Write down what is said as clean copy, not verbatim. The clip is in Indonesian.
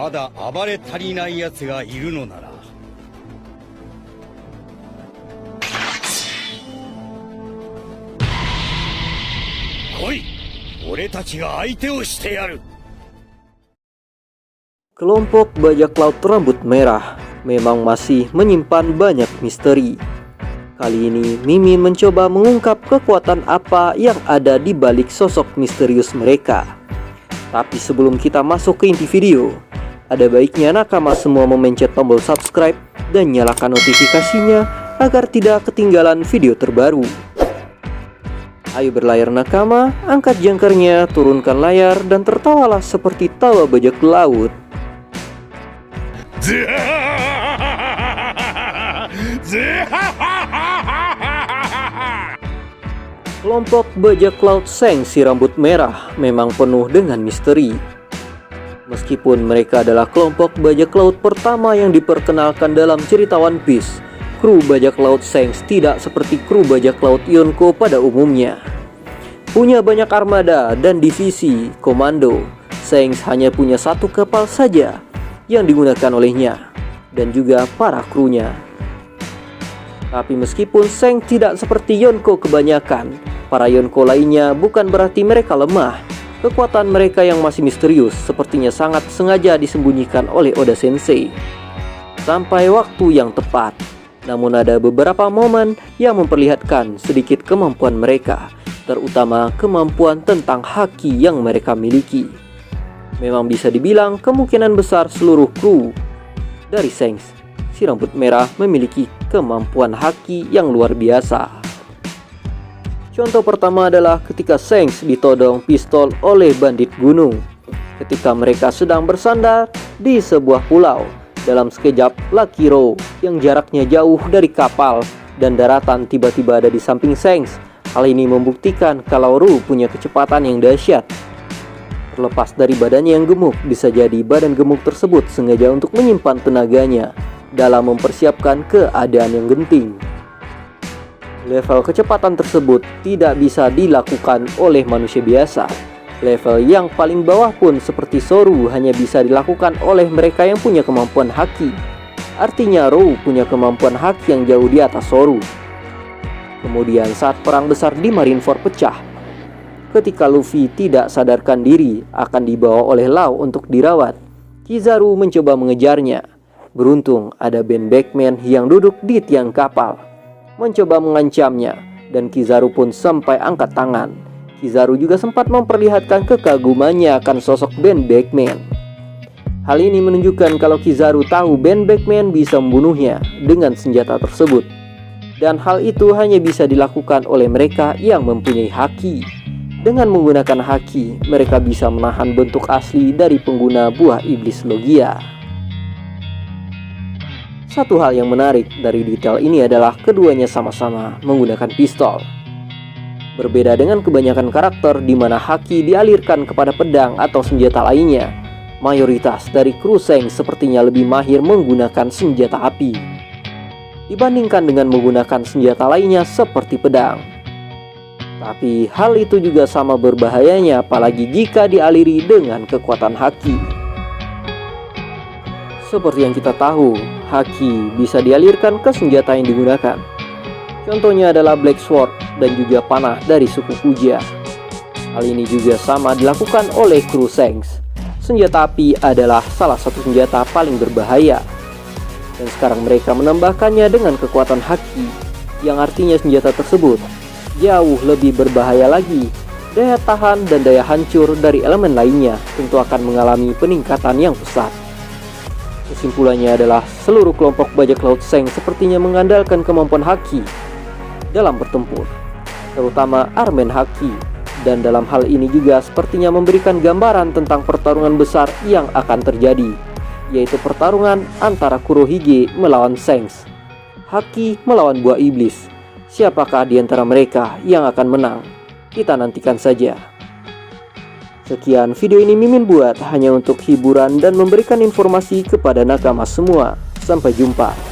まだ暴れ足りない奴がいるのなら来い、俺たちが相手をしてやる。 Kelompok bajak laut rambut merah memang masih menyimpan banyak misteri. Kali ini Mimin mencoba mengungkap kekuatan apa yang ada di balik sosok misterius mereka. Tapi sebelum kita masuk ke inti video, ada baiknya nakama semua memencet tombol subscribe dan nyalakan notifikasinya agar tidak ketinggalan video terbaru. Ayo berlayar nakama, angkat jangkarnya, turunkan layar, dan tertawalah seperti tawa bajak laut. Kelompok bajak laut Seng si rambut merah memang penuh dengan misteri. Meskipun mereka adalah kelompok bajak laut pertama yang diperkenalkan dalam cerita One Piece, kru bajak laut Seng tidak seperti kru bajak laut Yonko pada umumnya. Punya banyak armada dan divisi komando, Seng hanya punya satu kapal saja yang digunakan olehnya dan juga para krunya. Tapi meskipun Seng tidak seperti Yonko kebanyakan, para Yonko lainnya bukan berarti mereka lemah. Kekuatan mereka yang masih misterius sepertinya sangat sengaja disembunyikan oleh Oda Sensei sampai waktu yang tepat. Namun ada beberapa momen yang memperlihatkan sedikit kemampuan mereka, terutama kemampuan tentang haki yang mereka miliki. Memang bisa dibilang kemungkinan besar seluruh kru dari Seng si rambut merah memiliki kemampuan haki yang luar biasa. Contoh pertama adalah ketika Seng ditodong pistol oleh bandit gunung ketika mereka sedang bersandar di sebuah pulau. Dalam sekejap, Lucky Row yang jaraknya jauh dari kapal dan daratan tiba-tiba ada di samping Seng. Hal ini membuktikan kalau Row punya kecepatan yang dahsyat. Terlepas dari badannya yang gemuk, bisa jadi badan gemuk tersebut sengaja untuk menyimpan tenaganya dalam mempersiapkan keadaan yang genting. Level kecepatan tersebut tidak bisa dilakukan oleh manusia biasa. Level yang paling bawah pun seperti Soru hanya bisa dilakukan oleh mereka yang punya kemampuan haki. Artinya Row punya kemampuan haki yang jauh di atas Soru. Kemudian saat perang besar di Marineford pecah, ketika Luffy tidak sadarkan diri akan dibawa oleh Law untuk dirawat, Kizaru mencoba mengejarnya. Beruntung ada Ben Beckman yang duduk di tiang kapal mencoba mengancamnya, dan Kizaru pun sampai angkat tangan. Kizaru juga sempat memperlihatkan kekagumannya akan sosok Ben Beckman. Hal ini menunjukkan kalau Kizaru tahu Ben Beckman bisa membunuhnya dengan senjata tersebut. Dan hal itu hanya bisa dilakukan oleh mereka yang mempunyai haki. Dengan menggunakan haki, mereka bisa menahan bentuk asli dari pengguna buah iblis Logia. Satu hal yang menarik dari detail ini adalah keduanya sama-sama menggunakan pistol. Berbeda dengan kebanyakan karakter di mana haki dialirkan kepada pedang atau senjata lainnya, mayoritas dari kru Seng sepertinya lebih mahir menggunakan senjata api dibandingkan dengan menggunakan senjata lainnya seperti pedang. Tapi hal itu juga sama berbahayanya apalagi jika dialiri dengan kekuatan haki. Seperti yang kita tahu, haki bisa dialirkan ke senjata yang digunakan. Contohnya adalah Black Sword dan juga panah dari suku Kuja. Hal ini juga sama dilakukan oleh kru Seng. Senjata api adalah salah satu senjata paling berbahaya. Dan sekarang mereka menambahkannya dengan kekuatan haki, yang artinya senjata tersebut jauh lebih berbahaya lagi. Daya tahan dan daya hancur dari elemen lainnya tentu akan mengalami peningkatan yang pesat. Kesimpulannya adalah seluruh kelompok bajak laut Seng sepertinya mengandalkan kemampuan haki dalam bertempur, terutama Armen haki. Dan dalam hal ini juga sepertinya memberikan gambaran tentang pertarungan besar yang akan terjadi, yaitu pertarungan antara Kurohige melawan Seng, haki melawan buah iblis. Siapakah di antara mereka yang akan menang? Kita nantikan saja. Sekian video ini Mimin buat hanya untuk hiburan dan memberikan informasi kepada nakama semua. Sampai jumpa.